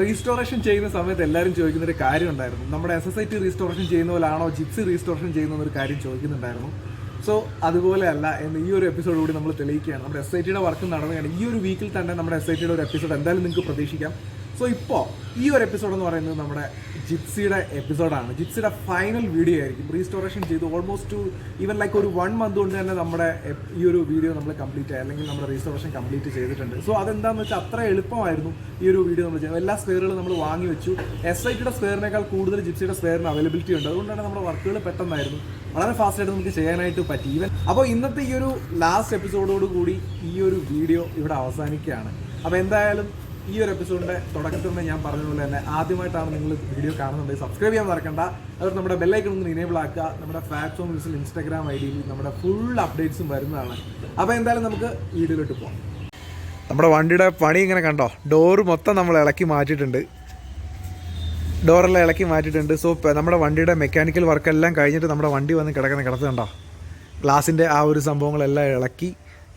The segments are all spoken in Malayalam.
റീസ്റ്റോറേഷൻ ചെയ്യുന്ന സമയത്ത് എല്ലാവരും ചോദിക്കുന്നൊരു കാര്യം ഉണ്ടായിരുന്നു, നമ്മുടെ SSIT റീസ്റ്റോറേഷൻ ചെയ്യുന്ന പോലാണോ ജിപ്സി റീസ്റ്റോറേഷൻ ചെയ്യുന്നൊരു കാര്യം ചോദിക്കുന്നുണ്ടായിരുന്നു. സോ അതുപോലെയല്ല എന്ന് ഈ ഒരു എപ്പിസോഡ് കൂടി നമ്മൾ തെളിയിക്കുകയാണ്. നമ്മുടെ SITയുടെ വർക്ക് നടന്നുകയാണ്. ഈ ഒരു വീക്കിൽ തന്നെ നമ്മുടെ SITയുടെ ഒരു എപ്പിസോഡ് എന്തായാലും നിങ്ങൾക്ക് പ്രതീക്ഷിക്കാം. സോ ഇപ്പോൾ ഈ ഒരു എപ്പിസോഡ് എന്ന് പറയുന്നത് നമ്മുടെ ജിപ്സിയുടെ എപ്പിസോഡാണ്. ജിപ്സിയുടെ ഫൈനൽ വീഡിയോ ആയിരിക്കും. റീസ്റ്റോറേഷൻ ചെയ്ത് ഓൾമോസ്റ്റ് ഈവൻ ലൈക്ക് ഒരു 1 മന്ത് കൊണ്ട് തന്നെ നമ്മുടെ ഈ ഒരു വീഡിയോ നമ്മൾ കംപ്ലീറ്റ് ആയി, അല്ലെങ്കിൽ നമ്മുടെ റീസ്റ്റോറേഷൻ കംപ്ലീറ്റ് ചെയ്തിട്ടുണ്ട്. സോ അതെന്താണെന്ന് വെച്ചാൽ അത്ര എളുപ്പമായിരുന്നു ഈ ഒരു വീഡിയോ നമ്മൾ ചെയ്യുന്നത്. എല്ലാ സ്പെയറുകളും നമ്മൾ വാങ്ങി വെച്ചു. SITയുടെ സ്പെയറിനേക്കാൾ കൂടുതൽ ജിപ്സിയുടെ സ്പെയറിന് അവൈലബിലിറ്റി ഉണ്ട്. അതുകൊണ്ടാണ് നമ്മുടെ വർക്കുകൾ പെട്ടെന്നായിരുന്നു, വളരെ ഫാസ്റ്റായിട്ട് നമുക്ക് ചെയ്യാനായിട്ട് പറ്റി. ഈവൻ അപ്പോൾ ഇന്നത്തെ ഈ ഒരു ലാസ്റ്റ് എപ്പിസോഡോട് കൂടി ഈ ഒരു വീഡിയോ ഇവിടെ അവസാനിക്കുകയാണ്. അപ്പോൾ എന്തായാലും ഈ ഒരു എപ്പിസോഡിൻ്റെ തുടക്കത്തിൽ നിന്ന് ഞാൻ പറഞ്ഞതുപോലെ തന്നെ ആദ്യമായിട്ടാണ് നിങ്ങൾ വീഡിയോ കാണുന്നുണ്ടെങ്കിൽ സബ്സ്ക്രൈബ് ചെയ്യാൻ മറക്കണ്ട. അതുപോലെ നമ്മുടെ ബെല്ലൈക്കൺ ഒന്ന് ഇനേബിൾ ആക്കുക. നമ്മുടെ Fabbsonwheels ഇൻസ്റ്റാഗ്രാം ഐഡിയിൽ നമ്മുടെ ഫുൾ അപ്ഡേറ്റ്സും വരുന്നതാണ്. അപ്പോൾ എന്തായാലും നമുക്ക് വീഡിയോയിലോട്ട് പോകാം. നമ്മുടെ വണ്ടിയുടെ പണി ഇങ്ങനെ കണ്ടോ, ഡോറ് മൊത്തം നമ്മൾ ഇളക്കി മാറ്റിയിട്ടുണ്ട്, ഡോറെല്ലാം ഇളക്കി മാറ്റിയിട്ടുണ്ട്. സോ നമ്മുടെ വണ്ടിയുടെ മെക്കാനിക്കൽ വർക്കെല്ലാം കഴിഞ്ഞിട്ട് നമ്മുടെ വണ്ടി വന്ന് കിടക്കുന്ന കിടത്തുന്നുണ്ടോ, ഗ്ലാസിൻ്റെ ആ ഒരു സംഭവങ്ങളെല്ലാം ഇളക്കി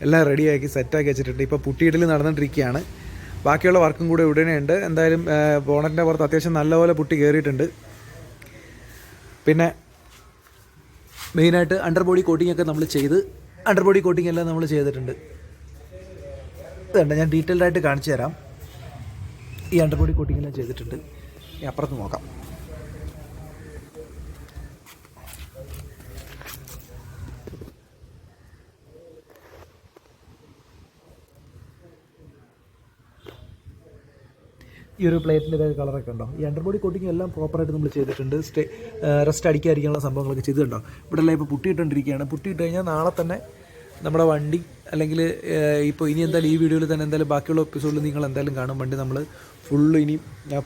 എല്ലാം റെഡിയാക്കി സെറ്റാക്കി വെച്ചിട്ടുണ്ട്. ഇപ്പോൾ പുട്ടിയിടൽ നടന്നുകൊണ്ടിരിക്കുകയാണ്. ബാക്കിയുള്ള വർക്കും കൂടെ ഉടനെ ഉണ്ട്. എന്തായാലും ബോണറ്റിൻ്റെ പുറത്ത് അത്യാവശ്യം നല്ലപോലെ പുട്ടി കയറിയിട്ടുണ്ട്. പിന്നെ മെയിനായിട്ട് അണ്ടർ ബോഡി കോട്ടിങ്ങൊക്കെ നമ്മൾ ചെയ്ത്, അണ്ടർ ബോഡി കോട്ടിങ് എല്ലാം നമ്മൾ ചെയ്തിട്ടുണ്ട്. ഇതുണ്ട്, ഞാൻ ഡീറ്റെയിൽഡായിട്ട് കാണിച്ചു തരാം. ഈ അണ്ടർ ബോഡി കോട്ടിങ് എല്ലാം ചെയ്തിട്ടുണ്ട്. അപ്പുറത്ത് നോക്കാം. ഈ ഒരു പ്ലേറ്റിൻ്റെ കളറൊക്കെ ഉണ്ടോ, ഈ അണ്ടർ ബോഡി കോട്ടിങ് എല്ലാം പ്രോപ്പറായിട്ട് നമ്മൾ ചെയ്തിട്ടുണ്ട്. റെസ്റ്റ് അടിക്കാതിരിക്കാനുള്ള സംഭവങ്ങളൊക്കെ ചെയ്തിട്ടുണ്ടോ. ഇവിടെ എല്ലാം ഇപ്പോൾ പുട്ടിയിട്ടിരിക്കുകയാണ്. പുട്ടിയിട്ട് കഴിഞ്ഞാൽ നാളെ തന്നെ നമ്മുടെ വണ്ടി, അല്ലെങ്കിൽ ഇപ്പോൾ ഇനി എന്തായാലും ഈ വീഡിയോയിൽ തന്നെ എന്തായാലും ബാക്കിയുള്ള എപ്പിസോഡിൽ നിങ്ങൾ എന്തായാലും കാണും. വണ്ടി നമ്മൾ ഫുള്ള് ഇനി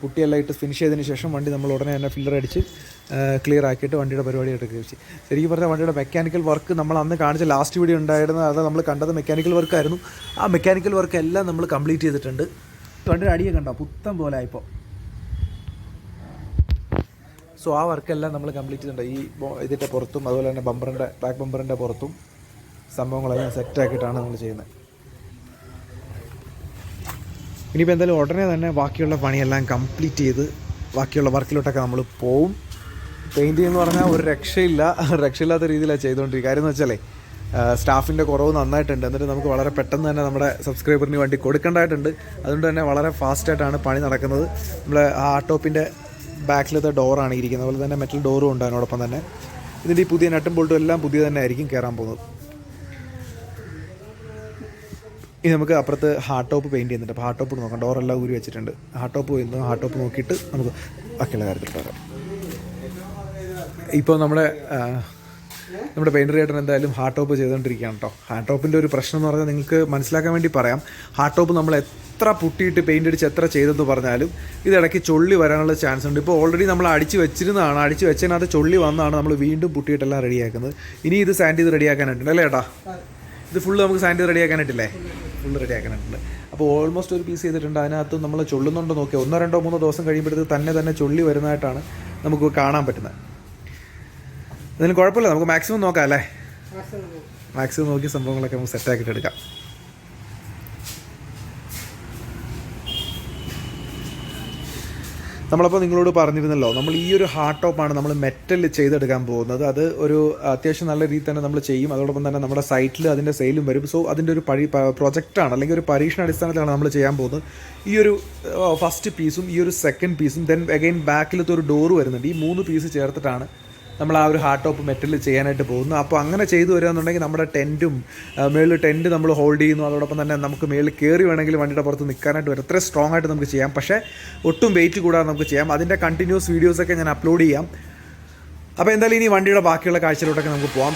പുട്ടിയെല്ലാം ഇട്ട് ഫിനിഷ് ചെയ്തതിന് ശേഷം വണ്ടി നമ്മൾ ഉടനെ തന്നെ ഫില്ലർ അടിച്ച് ക്ലിയർ ആക്കിയിട്ട് വണ്ടിയുടെ പരിപാടിയായിട്ട് കഴിച്ച്. ശരിക്കും പറഞ്ഞാൽ വണ്ടിയുടെ മെക്കാനിക്കൽ വർക്ക് നമ്മൾ അന്ന് കാണിച്ച ലാസ്റ്റ് വീഡിയോ ഉണ്ടായിരുന്നത്, അത് നമ്മൾ കണ്ടത് മെക്കാനിക്കൽ വർക്കായിരുന്നു. ആ മെക്കാനിക്കൽ വർക്ക് എല്ലാം നമ്മൾ കംപ്ലീറ്റ് ചെയ്തിട്ടുണ്ട്. വണ്ടിയുടെ അടിയൊക്കെ ഉണ്ടോ, പുത്തം പോലെ ആയിപ്പോൾ. സോ ആ വർക്കെല്ലാം നമ്മൾ കംപ്ലീറ്റ് ചെയ്തിട്ടുണ്ട്. ഈ ഇതിൻ്റെ പുറത്തും അതുപോലെ തന്നെ ബമ്പറിൻ്റെ ബാക്ക് ബമ്പറിൻ്റെ പുറത്തും സംഭവങ്ങളെല്ലാം സെറ്റാക്കിയിട്ടാണ് നമ്മൾ ചെയ്യുന്നത്. ഇനിയിപ്പോൾ എന്തായാലും ഉടനെ തന്നെ ബാക്കിയുള്ള പണിയെല്ലാം കംപ്ലീറ്റ് ചെയ്ത് ബാക്കിയുള്ള വർക്കിലോട്ടൊക്കെ നമ്മൾ പോവും. പെയിൻറ്റിംഗ് എന്ന് പറഞ്ഞാൽ ഒരു രക്ഷയില്ലാത്ത രീതിയിലാണ് ചെയ്തുകൊണ്ടിരിക്കുക. കാര്യം എന്ന് വെച്ചാലേ സ്റ്റാഫിൻ്റെ കുറവ് നന്നായിട്ടുണ്ട്. എന്നിട്ട് നമുക്ക് വളരെ പെട്ടെന്ന് തന്നെ നമ്മുടെ സബ്സ്ക്രൈബറിന് വേണ്ടി കൊടുക്കേണ്ടതായിട്ടുണ്ട്. അതുകൊണ്ട് തന്നെ വളരെ ഫാസ്റ്റായിട്ടാണ് പണി നടക്കുന്നത്. നമ്മൾ ആ ടോപ്പിൻ്റെ ബാക്കിലത്തെ ഡോറാണ് ഇരിക്കുന്നത്. അതുപോലെ തന്നെ മെറ്റൽ ഡോറും ഉണ്ട് അതിനോടൊപ്പം തന്നെ. ഇതിൻ്റെ ഈ പുതിയ നട്ടും ബോൾട്ടും എല്ലാം പുതിയ തന്നെ ആയിരിക്കും കയറാൻ പോകുന്നത്. ഇനി നമുക്ക് അപ്പുറത്ത് ഹാർഡ് ടോപ്പ് പെയിൻറ്റ് ചെയ്യുന്നുണ്ട്. അപ്പോൾ ഹാർഡ് ടോപ്പ് നോക്കാം. ഡോറെല്ലാം ഊരി വെച്ചിട്ടുണ്ട്. ഹാർഡ് ടോപ്പ് ചെയ്യുന്നു. ഹാർഡ് ടോപ്പ് നോക്കിയിട്ട് നമുക്ക് ബാക്കിയുള്ള കാര്യത്തിൽ പറയാം. ഇപ്പോൾ നമ്മുടെ പെയിൻറ്റർ ചേട്ടൻ എന്തായാലും ഹാർഡ് ടോപ്പ് ചെയ്തുകൊണ്ടിരിക്കുകയാണ് കേട്ടോ. ഹാർഡ് ടോപ്പിൻ്റെ ഒരു പ്രശ്നം എന്ന് പറഞ്ഞാൽ നിങ്ങൾക്ക് മനസ്സിലാക്കാൻ വേണ്ടി പറയാം. ഹാർഡ് ടോപ്പ് നമ്മൾ എത്ര പുട്ടിയിട്ട് പെയിൻ്റ് അടിച്ച് എത്ര ചെയ്തെന്ന് പറഞ്ഞാലും ഇതിടയ്ക്ക് ചൊള്ളി വരാനുള്ള ചാൻസ് ഉണ്ട്. ഇപ്പോൾ ഓൾറെഡി നമ്മൾ അടിച്ച് വെച്ചിരുന്നതാണ്. അടിച്ച് വെച്ചതിനകത്ത് ചൊള്ളി വന്നതാണ് നമ്മൾ വീണ്ടും പുട്ടിയിട്ടെല്ലാം റെഡിയാക്കുന്നത്. ഇനി ഇത് സാൻഡ് ചെയ്ത് റെഡിയാക്കാനായിട്ടുണ്ട് അല്ലേ ചേട്ടാ? ഇത് ഫുള്ള് നമുക്ക് സാൻഡ് ചെയ്ത് റെഡിയാക്കാനായിട്ടില്ലേ? ഫുള്ള് റെഡിയാക്കാനായിട്ടുണ്ട്. അപ്പോൾ ഓൾമോസ്റ്റ് ഒരു പീസ് ചെയ്തിട്ടുണ്ട്. അതിനകത്ത് നമ്മൾ ചൊള്ളുന്നുണ്ടോ നോക്കിയാൽ 1, 2, 3 ദിവസം കഴിയുമ്പോഴത്തേക്ക് തന്നെ ചൊള്ളി വരുന്നതായിട്ടാണ് നമുക്ക് കാണാൻ പറ്റുന്നത്. അതിന് കുഴപ്പമില്ല, നമുക്ക് മാക്സിമം നോക്കാം അല്ലേ? മാക്സിമം നോക്കി സംഭവങ്ങളൊക്കെ നമുക്ക് സെറ്റാക്കിയിട്ട് എടുക്കാം. നമ്മളപ്പോൾ നിങ്ങളോട് പറഞ്ഞിരുന്നല്ലോ, നമ്മൾ ഈ ഒരു ഹാർഡ് ടോപ്പാണ് നമ്മൾ മെറ്റൽ ചെയ്തെടുക്കാൻ പോകുന്നത്. അത് ഒരു അത്യാവശ്യം നല്ല രീതിയിൽ തന്നെ നമ്മൾ ചെയ്യും. അതോടൊപ്പം തന്നെ നമ്മുടെ സൈറ്റിൽ അതിൻ്റെ സെയിലും വരും. സോ അതിൻ്റെ ഒരു പ്രൊജക്റ്റാണ്, അല്ലെങ്കിൽ ഒരു പരീക്ഷണ അടിസ്ഥാനത്തിലാണ് നമ്മൾ ചെയ്യാൻ പോകുന്നത്. ഈ ഒരു ഫസ്റ്റ് പീസും ഈ ഒരു സെക്കൻഡ് പീസും ദെൻ അഗൈൻ ബാക്കിലത്തെ ഒരു ഡോറ് വരുന്നുണ്ട്. ഈ 3 പീസ് ചേർത്തിട്ടാണ് നമ്മൾ ആ ഒരു ഹാർഡ് ടോപ്പ് മെറ്റലിൽ ചെയ്യാനായിട്ട് പോകുന്നു. അപ്പോൾ അങ്ങനെ ചെയ്തു വരികയെന്നുണ്ടെങ്കിൽ നമ്മുടെ ടെൻറ്റും മേളിൽ ടെൻറ്റ് നമ്മൾ ഹോൾഡ് ചെയ്യുന്നു. അതോടൊപ്പം തന്നെ നമുക്ക് മേളിൽ കയറി വേണമെങ്കിൽ വണ്ടിയുടെ പുറത്ത് നിൽക്കാനായിട്ട് വരും. അത്ര സ്ട്രോങ് ആയിട്ട് നമുക്ക് ചെയ്യാം. പക്ഷേ ഒട്ടും വെയിറ്റ് കൂടാതെ നമുക്ക് ചെയ്യാം. അതിൻ്റെ കണ്ടിന്യൂസ് വീഡിയോസൊക്കെ ഞാൻ അപ്ലോഡ് ചെയ്യാം. അപ്പോൾ എന്തായാലും ഇനി വണ്ടിയുടെ ബാക്കിയുള്ള കാഴ്ചയിലോട്ടൊക്കെ നമുക്ക് പോകാം.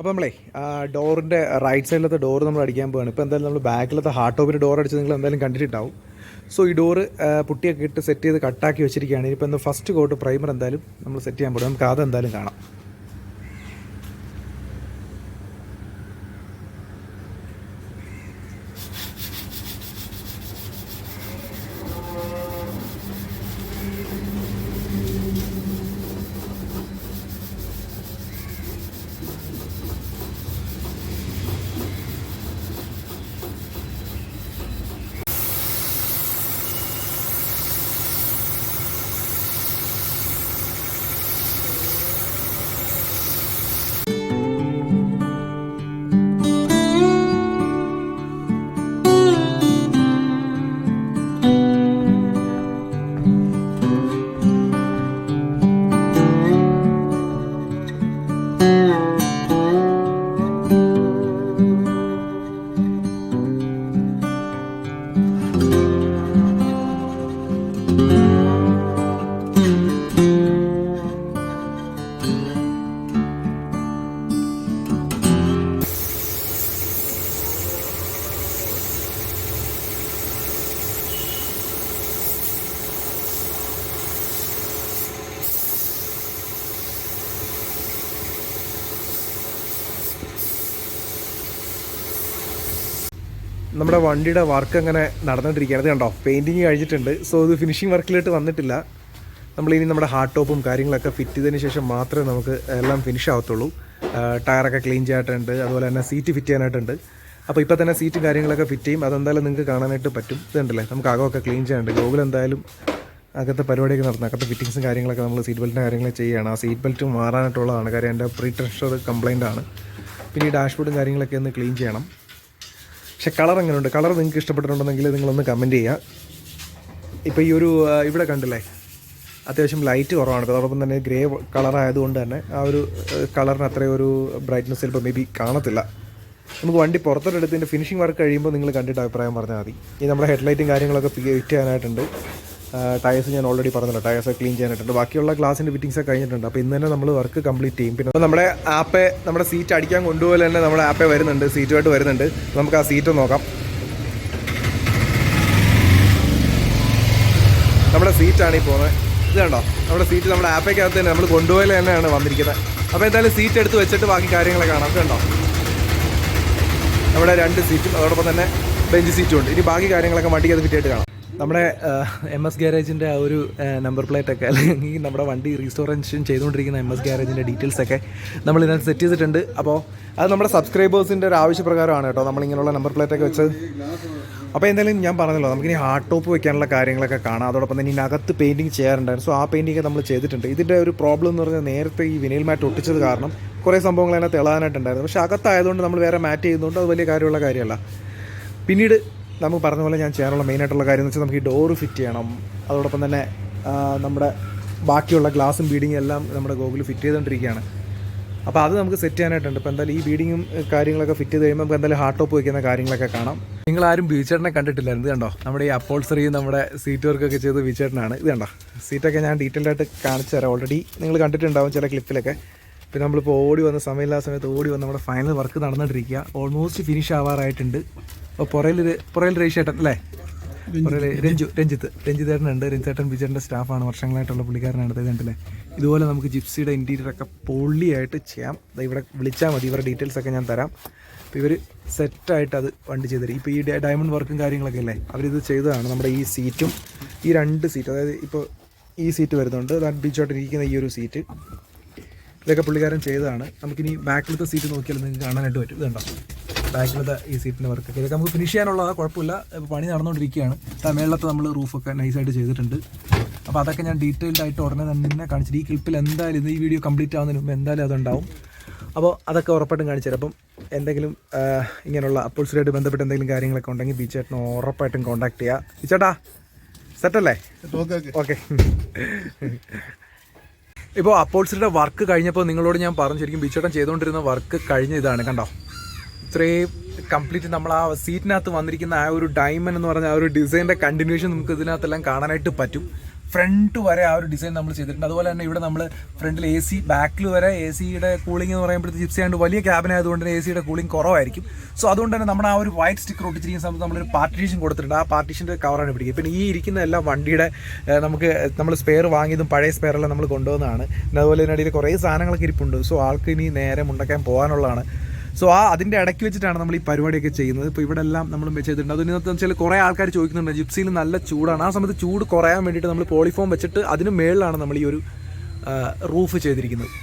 അപ്പോൾ നമ്മളെ ഡോറിൻ്റെ റൈറ്റ് സൈഡിലത്തെ ഡോർ നമ്മൾ അടിക്കാൻ പോവുകയാണ്. ഇപ്പോൾ എന്തായാലും നമ്മൾ ബാക്കിലത്തെ ഹാർഡ് ടോപ്പിൻ്റെ ഡോർ അടിച്ച് നിങ്ങൾ എന്തായാലും കണ്ടിട്ടുണ്ടാവും. സോ ഈ ഡോറ് പുട്ടിയൊക്കെ ഇട്ട് സെറ്റ് ചെയ്ത് കട്ടാക്കി വെച്ചിരിക്കുകയാണ്. ഇനിയിപ്പോൾ എന്താ ഫസ്റ്റ് കോട്ട് പ്രൈമർ എന്തായാലും നമ്മൾ സെറ്റ് ചെയ്യാൻ പോകും. നമുക്ക് അതെന്തായാലും കാണാം. നമ്മുടെ വണ്ടിയുടെ വർക്ക് അങ്ങനെ നടന്നുകൊണ്ടിരിക്കുകയാണ്. അത് കണ്ടോ, പെയിൻറ്റിങ് കഴിഞ്ഞിട്ടുണ്ട്. സോ ഇത് ഫിനിഷിങ് വർക്കിലോട്ട് വന്നിട്ടില്ല. നമ്മളിനി നമ്മുടെ ഹാർഡ് ടോപ്പും കാര്യങ്ങളൊക്കെ ഫിറ്റ് ചെയ്തതിന് ശേഷം മാത്രമേ നമുക്ക് എല്ലാം ഫിനിഷ് ആവത്തുള്ളൂ. ടയറൊക്കെ ക്ലീൻ ചെയ്യാനായിട്ടുണ്ട്, അതുപോലെ തന്നെ സീറ്റ് ഫിറ്റ് ചെയ്യാനായിട്ടുണ്ട്. അപ്പോൾ ഇപ്പോൾ തന്നെ സീറ്റും കാര്യങ്ങളൊക്കെ ഫിറ്റ് ചെയ്യും. അതെന്തായാലും നിങ്ങൾക്ക് കാണാനായിട്ട് പറ്റും. ഇതുണ്ടല്ലേ, നമുക്ക് അകമൊക്കെ ക്ലീൻ ചെയ്യാനുണ്ട്. ഗോകുൽ എന്തായാലും അകത്തെ പരിപാടിയൊക്കെ നടത്തുന്നത്, അകത്തെ ഫിറ്റിങ്സും കാര്യങ്ങളൊക്കെ നമ്മൾ സീറ്റ് ബെൽറ്റിൻ്റെ കാര്യങ്ങളൊക്കെ ചെയ്യുകയാണ്. ആ സീറ്റ് ബെൽറ്റ് മാറാനായിട്ടുള്ളതാണ്. കാര്യം എൻ്റെ പ്രീ ടെൻഷർ കംപ്ലൈൻ്റ് ആണ്. പിന്നെ ഈ ഡാഷ്ബോർഡും കാര്യങ്ങളൊക്കെ ഒന്ന് ക്ലീൻ ചെയ്യണം. പക്ഷേ കളർ എങ്ങനെയുണ്ട്? കളർ നിങ്ങൾക്ക് ഇഷ്ടപ്പെട്ടിട്ടുണ്ടെങ്കിൽ നിങ്ങളൊന്ന് കമൻറ്റ് ചെയ്യുക. ഇപ്പോൾ ഈ ഒരു ഇവിടെ കണ്ടില്ലേ, അത്യാവശ്യം ലൈറ്റ് കുറവാണ്. അതോടൊപ്പം തന്നെ ഗ്രേ കളർ ആയതുകൊണ്ട് തന്നെ ആ ഒരു കളറിന് അത്രയും ഒരു ബ്രൈറ്റ്നസ് ചിലപ്പോൾ മേ ബി കാണത്തില്ല. നമുക്ക് വണ്ടി പുറത്തോട്ടെടുത്തതിൻ്റെ ഫിനിഷിംഗ് വർക്ക് കഴിയുമ്പോൾ നിങ്ങൾ കണ്ടിട്ട് അഭിപ്രായം പറഞ്ഞാൽ മതി. ഈ നമ്മുടെ ഹെഡ്ലൈറ്റും കാര്യങ്ങളൊക്കെ ഫിറ്റ് ചെയ്യാനായിട്ടുണ്ട്. ടയേഴ്സ് ഞാൻ ഓൾറെഡി പറഞ്ഞല്ലോ, ടയേഴ്സ് ക്ലീൻ ചെയ്യാനായിട്ടുണ്ട്. ബാക്കിയുള്ള ഗ്ലാസിൻ്റെ ഫിറ്റിങ്സൊക്കെ കഴിഞ്ഞിട്ടുണ്ട്. അപ്പോൾ ഇന്ന് തന്നെ നമ്മൾ വർക്ക് കംപ്ലീറ്റ് ചെയ്യും. പിന്നെ നമ്മുടെ ആപ്പെ, നമ്മുടെ സീറ്റ് അടിക്കാൻ കൊണ്ടുപോലെ തന്നെ നമ്മുടെ ആപ്പെ വരുന്നുണ്ട്, സീറ്റുമായിട്ട് വരുന്നുണ്ട്. നമുക്ക് ആ സീറ്റ് നോക്കാം. നമ്മുടെ സീറ്റാണ് ഈ പോകുന്നത്. ഇത് കണ്ടോ, നമ്മുടെ സീറ്റ് നമ്മുടെ ആപ്പയ്ക്കകത്ത് തന്നെ നമ്മൾ കൊണ്ടുപോലെ തന്നെയാണ് വന്നിരിക്കുന്നത്. അപ്പോൾ എന്തായാലും സീറ്റ് എടുത്ത് വെച്ചിട്ട് ബാക്കി കാര്യങ്ങളൊക്കെ കാണാം. ഇത് കണ്ടോ, നമ്മുടെ 2 സീറ്റും അതോടൊപ്പം തന്നെ ബെഞ്ച് സീറ്റും ഉണ്ട്. ഇനി ബാക്കി കാര്യങ്ങളൊക്കെ വണ്ടിക്കകത്ത് ഫിറ്റായിട്ട് കാണാം. നമ്മുടെ MS ഗ്യാരേജിൻ്റെ ആ ഒരു നമ്പർ പ്ലേറ്റൊക്കെ, അല്ലെങ്കിൽ നമ്മുടെ വണ്ടി റീസ്റ്റോറേഷൻ ചെയ്തുകൊണ്ടിരിക്കുന്ന MS ഗ്യാരേജിൻ്റെ ഡീറ്റെയിൽസൊക്കെ നമ്മൾ ഇതിനകത്ത് സെറ്റ് ചെയ്തിട്ടുണ്ട്. അപ്പോൾ അത് നമ്മുടെ സബ്സ്ക്രൈബേഴ്സിൻ്റെ ഒരു ആവശ്യപ്രകാരമാണ് കേട്ടോ നമ്മളിങ്ങനെയുള്ള നമ്പർ പ്ലേറ്റൊക്കെ വെച്ചത്. അപ്പോൾ എന്തായാലും ഞാൻ പറഞ്ഞല്ലോ, നമുക്കിനി ഹാർഡ് ടോപ്പ് വെക്കാനുള്ള കാര്യങ്ങളൊക്കെ കാണാം. അതോടൊപ്പം തന്നെ ഇതിനകത്ത് പെയിൻറ്റിങ് ചെയ്യാറുണ്ടായിരുന്നു. സോ ആ പെയിൻറ്റിങ് നമ്മൾ ചെയ്തിട്ടുണ്ട്. ഇതിൻ്റെ ഒരു പ്രോബ്ലം എന്ന് പറഞ്ഞാൽ നേരത്തെ ഈ വിനൈൽ മാറ്റ് ഒട്ടിച്ചത് കാരണം കുറേ സംഭവങ്ങൾ അതിനകത്ത് ഇളകാനായിട്ടുണ്ടായിരുന്നു. പക്ഷേ അകത്തായതുകൊണ്ട് നമ്മൾ വേറെ മാറ്റ് ചെയ്യുന്നതുകൊണ്ട് അത് വലിയ കാര്യമുള്ള കാര്യമല്ല. പിന്നീട് നമുക്ക് പറഞ്ഞ പോലെ ഞാൻ ചെയ്യാനുള്ള മെയിനായിട്ടുള്ള കാര്യം എന്ന് വെച്ചാൽ നമുക്ക് ഈ ഡോറ് ഫിറ്റ് ചെയ്യണം. അതോടൊപ്പം തന്നെ നമ്മുടെ ബാക്കിയുള്ള ഗ്ലാസും ബീഡിങ്ങും എല്ലാം നമ്മുടെ ഗോകുൽ ഫിറ്റ് ചെയ്തുകൊണ്ടിരിക്കുകയാണ്. അപ്പോൾ അത് നമുക്ക് സെറ്റ് ചെയ്യാനായിട്ടുണ്ട്. ഇപ്പോൾ എന്തായാലും ഈ ബീഡിങ്ങും കാര്യങ്ങളൊക്കെ ഫിറ്റ് ചെയ്ത് കഴിയുമ്പോൾ നമുക്ക് എന്തായാലും ഹാർഡ് ടോപ്പ് വയ്ക്കുന്ന കാര്യങ്ങളൊക്കെ കാണാം. നിങ്ങളാരും ബീച്ചേട്ടനെ കണ്ടിട്ടില്ലായിരുന്നു. ഇത് കണ്ടോ, നമ്മുടെ ഈ അപ്പോൾസറിയും നമ്മുടെ സീറ്റ് വർക്കൊക്കെ ചെയ്ത് ബീച്ചേട്ടനാണ്. ഇത് കണ്ടോ, സീറ്റൊക്കെ ഞാൻ ഡീറ്റെയിൽഡ് ആയിട്ട് കാണിച്ചു തരാം. ഓൾറെഡി നിങ്ങൾ കണ്ടിട്ടുണ്ടാവും ചില ക്ലിപ്പിലൊക്കെ. പിന്നെ നമ്മളിപ്പോൾ ഓടി വന്ന സമയമില്ലാത്ത സമയത്ത് ഓടി വന്ന് നമ്മുടെ ഫൈനൽ വർക്ക് നടന്നുകൊണ്ടിരിക്കുക. ഓൾമോസ്റ്റ് ഫിനിഷ് ആവാറായിട്ടുണ്ട്. അപ്പോൾ പുറയിൽ രജിഷേട്ടൻ അല്ലേ, പുറയിൽ രഞ്ജിത്തേട്ടനുണ്ട്. രഞ്ജിത്തേട്ടൻ ബിജേട്ടൻ്റെ സ്റ്റാഫാണ്, വർഷങ്ങളായിട്ടുള്ള പുള്ളിക്കാരനാണ്. ഇതുണ്ടല്ലേ, ഇതുപോലെ നമുക്ക് ജിപ്സിയുടെ ഇൻറ്റീരിയറൊക്കെ പൊള്ളിയായിട്ട് ചെയ്യാം. ഇവിടെ വിളിച്ചാൽ മതി, ഇവരുടെ ഡീറ്റെയിൽസൊക്കെ ഞാൻ തരാം. അപ്പോൾ ഇവർ സെറ്റായിട്ട് അത് വണ്ടി ചെയ്ത് തരും. ഇപ്പോൾ ഈ ഡയമണ്ട് വർക്കും കാര്യങ്ങളൊക്കെ അല്ലേ, അവരിത് ചെയ്തതാണ്. നമ്മുടെ ഈ സീറ്റും ഈ 2 സീറ്റ്, അതായത് ഇപ്പോൾ ഈ സീറ്റ് വരുന്നുണ്ട്, ബീച്ചോട്ടിരിക്കുന്ന ഈ ഒരു സീറ്റ്, ഇതൊക്കെ പുള്ളിക്കാരൻ ചെയ്തതാണ്. നമുക്കിനി ബാക്കിലത്തെ സീറ്റ് നോക്കിയാൽ നിങ്ങൾക്ക് കാണാനായിട്ട് പറ്റും. ഇതുണ്ടോ, ബാക്കിലത്തെ ഈ സീറ്റിൻ്റെ വർക്കൊക്കെ ഇതൊക്കെ നമുക്ക് ഫിനിഷ് ചെയ്യാനുള്ളതാണ്, കുഴപ്പമില്ല. ഇപ്പോൾ പണി നടന്നുകൊണ്ടിരിക്കുകയാണ്. മേളത്തെ നമ്മൾ റൂഫൊക്കെ നൈസായിട്ട് ചെയ്തിട്ടുണ്ട്. അപ്പോൾ അതൊക്കെ ഞാൻ ഡീറ്റെയിൽഡ് ആയിട്ട് ഉടനെ തന്നെ കാണിച്ചിട്ട് ഈ ക്ലിപ്പിൽ എന്തായാലും ഇത് ഈ വീഡിയോ കംപ്ലീറ്റ് ആവുന്നതിന് മുമ്പ് എന്തായാലും അതുണ്ടാവും. അപ്പോൾ അതൊക്കെ ഉറപ്പായിട്ടും കാണിച്ചു തരാം. അപ്പം എന്തെങ്കിലും ഇങ്ങനെയുള്ള അപ്പോൾസറിയായിട്ട് ബന്ധപ്പെട്ട് എന്തെങ്കിലും കാര്യങ്ങളൊക്കെ ഉണ്ടെങ്കിൽ ബീച്ചേട്ടനെ ഉറപ്പായിട്ടും കോൺടാക്ട് ചെയ്യുക. ബീച്ചേട്ടാ സെറ്റല്ലേ? ഓക്കെ. ഇപ്പോൾ അപ്പോൾസറിയുടെ വർക്ക് കഴിഞ്ഞപ്പോൾ നിങ്ങളോട് ഞാൻ പറഞ്ഞു, ശരിക്കും ബീച്ചേട്ടൻ ചെയ്തുകൊണ്ടിരുന്ന വർക്ക് കഴിഞ്ഞ ഇതാണ്. കണ്ടോ, ഇത്രയും കംപ്ലീറ്റ് നമ്മൾ ആ സീറ്റിനകത്ത് വന്നിരിക്കുന്ന ആ ഒരു ഡയമണ്ട് എന്ന് പറഞ്ഞ ആ ഒരു ഡിസൈൻ്റെ കണ്ടിന്യൂഷൻ നമുക്ക് ഇതിനകത്തെല്ലാം കാണാനായിട്ട് പറ്റും. ഫ്രണ്ട് വരെ ആ ഒരു ഡിസൈൻ നമ്മൾ ചെയ്തിട്ടുണ്ട്. അതുപോലെ തന്നെ ഇവിടെ നമ്മൾ ഫ്രണ്ടിൽ AC, ബാക്കിൽ വരെ AC-യുടെ കൂളിംഗ് എന്ന് പറയുമ്പോഴത്തെ ജിപ്സി ആയതുകൊണ്ട് വലിയ ക്യാബിൻ ആയതുകൊണ്ട് തന്നെ AC-യുടെ കൂളിംഗ് കുറവായിരിക്കും. സോ അതുകൊണ്ട് തന്നെ നമ്മുടെ ആ ഒരു വൈറ്റ് സ്റ്റിക്കർ ഒട്ടിച്ചിരിക്കുന്ന സമയത്ത് നമ്മളൊരു പാർട്ടീഷൻ കൊടുത്തിട്ടുണ്ട്. ആ പാർട്ടീഷൻ്റെ കവറാണ് പിടിക്കുക. പിന്നെ ഈ ഇരിക്കുന്ന എല്ലാം വണ്ടിയുടെ നമുക്ക് നമ്മൾ സ്പെയർ വാങ്ങിയതും പഴയ സ്പെയറെല്ലാം നമ്മൾ കൊണ്ടുവന്നതാണ്. പിന്നെ അതുപോലെ ഇതിനിടയിൽ കുറേ സാധനങ്ങളൊക്കെ ഇരിപ്പുണ്ട്. സോ ആൾക്ക് ഇനി നേരെ മുണ്ടക്കാൻ പോകാനുള്ളതാണ്. സോ അതിൻ്റെ ഇടയ്ക്ക് വെച്ചിട്ടാണ് നമ്മൾ ഈ പരിപാടിയൊക്കെ ചെയ്യുന്നത്. ഇപ്പോൾ ഇവിടെ എല്ലാം നമ്മൾ ചെയ്തിട്ടുണ്ട്. അതിനകത്ത് വെച്ചാൽ കുറേ ആൾക്കാർ ചോദിക്കുന്നുണ്ട്, ജിപ്സിയിൽ നല്ല ചൂടാണ്. ആ സമയത്ത് ചൂട് കുറയാൻ വേണ്ടിയിട്ട് നമ്മൾ പോളിഫോം വെച്ചിട്ട് അതിന് മേളിലാണ് നമ്മൾ ഈ ഒരു റൂഫ് ചെയ്തിരിക്കുന്നത്.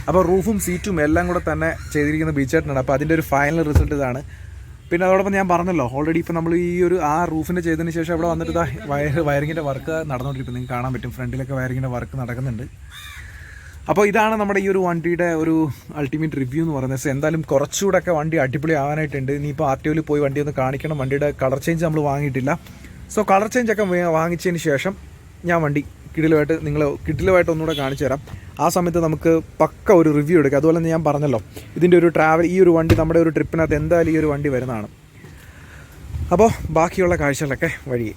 അപ്പോൾ റൂഫും സീറ്റും എല്ലാം കൂടെ തന്നെ ചെയ്തിരിക്കുന്ന ബീച്ചേട്ടനാണ്. അപ്പോൾ അതിൻ്റെ ഒരു ഫൈനൽ റിസൾട്ട് ഇതാണ്. പിന്നെ അതോടൊപ്പം ഞാൻ പറഞ്ഞല്ലോ, ഓൾറെഡി ഇപ്പോൾ നമ്മൾ ഈ ഒരു ആ റൂഫിൻ്റെ ചെയ്തതിന് ശേഷം ഇവിടെ വന്നിട്ട് വയറിങ്ങിൻ്റെ വർക്ക് നടന്നുകൊണ്ടിരിക്കും. നിങ്ങൾക്ക് കാണാൻ പറ്റും, ഫ്രണ്ടിലൊക്കെ വയറിങ്ങിൻ്റെ വർക്ക് നടക്കുന്നുണ്ട്. അപ്പോൾ ഇതാണ് നമ്മുടെ ഈ ഒരു വണ്ടിയുടെ ഒരു അൾട്ടിമേറ്റ് റിവ്യൂ എന്ന് പറയുന്നത്. സോ എന്തായാലും കുറച്ചുകൂടെയൊക്കെ വണ്ടി അടിപൊളി ആവാനായിട്ടുണ്ട്. ഇനിയിപ്പോൾ RTOയിൽ പോയി വണ്ടി ഒന്ന് കാണിക്കണം. വണ്ടിയുടെ കളർ ചേഞ്ച് നമ്മൾ വാങ്ങിയിട്ടില്ല. സോ കളർ ചേഞ്ചൊക്കെ വാങ്ങിച്ചതിന് ശേഷം ഞാൻ വണ്ടി കിടിലുമായിട്ട് ഒന്നുകൂടെ കാണിച്ചു തരാം. ആ സമയത്ത് നമുക്ക് പക്ക ഒരു റിവ്യൂ എടുക്കാം. അതുപോലെ തന്നെ ഞാൻ പറഞ്ഞല്ലോ, ഇതിൻ്റെ ഒരു ട്രാവൽ, ഈ ഒരു വണ്ടി നമ്മുടെ ഒരു ട്രിപ്പിനകത്ത് എന്തായാലും ഈ ഒരു വണ്ടി വരുന്നതാണ്. അപ്പോൾ ബാക്കിയുള്ള കാഴ്ചകളൊക്കെ വഴിയേ.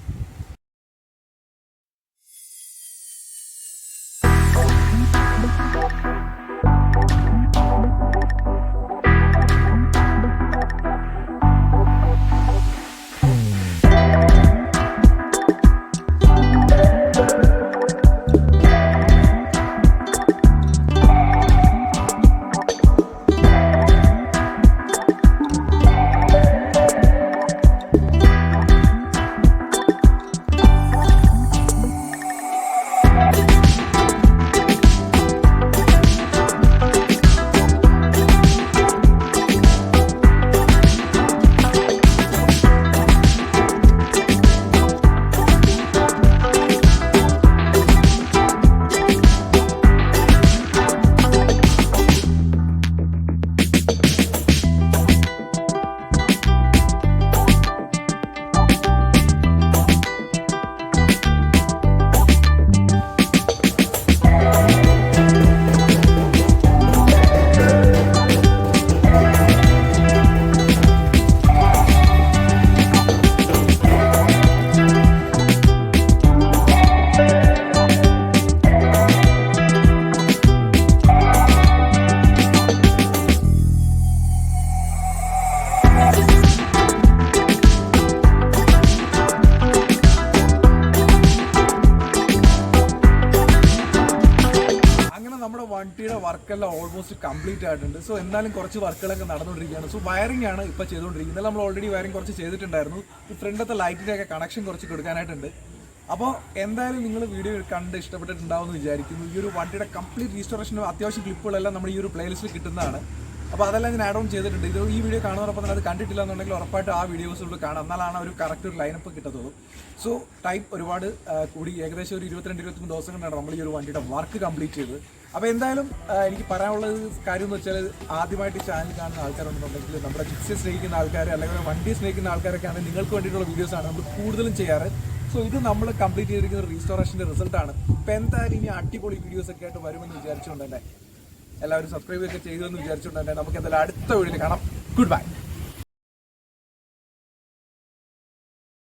വണ്ടിയുടെ വർക്കെല്ലാം ഓൾമോസ്റ്റ് കംപ്ലീറ്റ് ആയിട്ടുണ്ട്. സോ എന്തായാലും കുറച്ച് വർക്കുകളൊക്കെ നടന്നുകൊണ്ടിരിക്കുകയാണ്. സോ വയറിംഗ് ആണ് ഇപ്പോൾ ചെയ്തുകൊണ്ടിരിക്കുന്നത്. നമ്മൾ ഓൾറെഡി വയറിംഗ് കുറച്ച് ചെയ്തിട്ടുണ്ടായിരുന്നു. ഈ ഫ്രണ്ടത്തെ ലൈറ്റിൻ്റെയൊക്കെ കണക്ഷൻ കുറച്ച് കൊടുക്കാനായിട്ടുണ്ട്. അപ്പോൾ എന്തായാലും നിങ്ങൾ വീഡിയോ കണ്ട് ഇഷ്ടപ്പെട്ടിട്ടുണ്ടാവും എന്ന് വിചാരിക്കുന്നു. ഈ ഒരു വണ്ടിയുടെ കംപ്ലീറ്റ് റീസ്റ്റോറേഷനും അത്യാവശ്യം ക്ലിപ്പുകളെല്ലാം നമ്മുടെ ഈ ഒരു പ്ലേലിസ്റ്റിൽ കിട്ടുന്നതാണ്. അപ്പോൾ അതെല്ലാം ഞാൻ ആഡ് ഓൺ ചെയ്തിട്ടുണ്ട്. ഈ വീഡിയോ കാണുന്നതോടൊപ്പം തന്നെ അത് കണ്ടിട്ടില്ല എന്നുണ്ടെങ്കിൽ ഉറപ്പായിട്ട് ആ വീഡിയോസുകൾ കാണാം. എന്നാലാണ് ഒരു കറക്റ്റ് ഒരു ലൈനപ്പ് കിട്ടത്തുള്ളൂ. സോ ടൈം ഒരുപാട് കൂടി, ഏകദേശം ഒരു 22-23 ദിവസം കൊണ്ടാണ് നമ്മൾ ഈ ഒരു വണ്ടിയുടെ വർക്ക് കംപ്ലീറ്റ് ചെയ്തത്. അപ്പോൾ എന്തായാലും എനിക്ക് പറയാനുള്ളത് കാര്യം എന്ന് വെച്ചാൽ, ആദ്യമായിട്ട് ഈ ചാനൽ കാണുന്ന ആൾക്കാരുണ്ടെന്നുണ്ടെങ്കിൽ നമ്മുടെ ജിപ്സിയെ സ്നേഹിക്കുന്ന ആൾക്കാർ അല്ലെങ്കിൽ വണ്ടിയെ സ്നേഹിക്കുന്ന ആൾക്കാരൊക്കെയാണ് നിങ്ങൾക്ക് വേണ്ടിയിട്ടുള്ള വീഡിയോസാണ് നമ്മൾ കൂടുതലും ചെയ്യാറ്. സോ ഇത് നമ്മൾ കംപ്ലീറ്റ് ചെയ്തിരിക്കുന്ന റീസ്റ്റോറേഷൻ്റെ റിസൾട്ടാണ്. ഇപ്പോൾ എന്തായാലും ഇനി അടിപൊളി വീഡിയോസൊക്കെ ആയിട്ട് വരുമെന്ന് വിചാരിച്ചുകൊണ്ട് തന്നെ എല്ലാവരും സബ്സ്ക്രൈബ് ഒക്കെ ചെയ്തു എന്ന് വിചാരിച്ചുകൊണ്ട് തന്നെ നമുക്ക് എന്തായാലും അടുത്ത വീഡിയോയിൽ കാണാം. Good bye.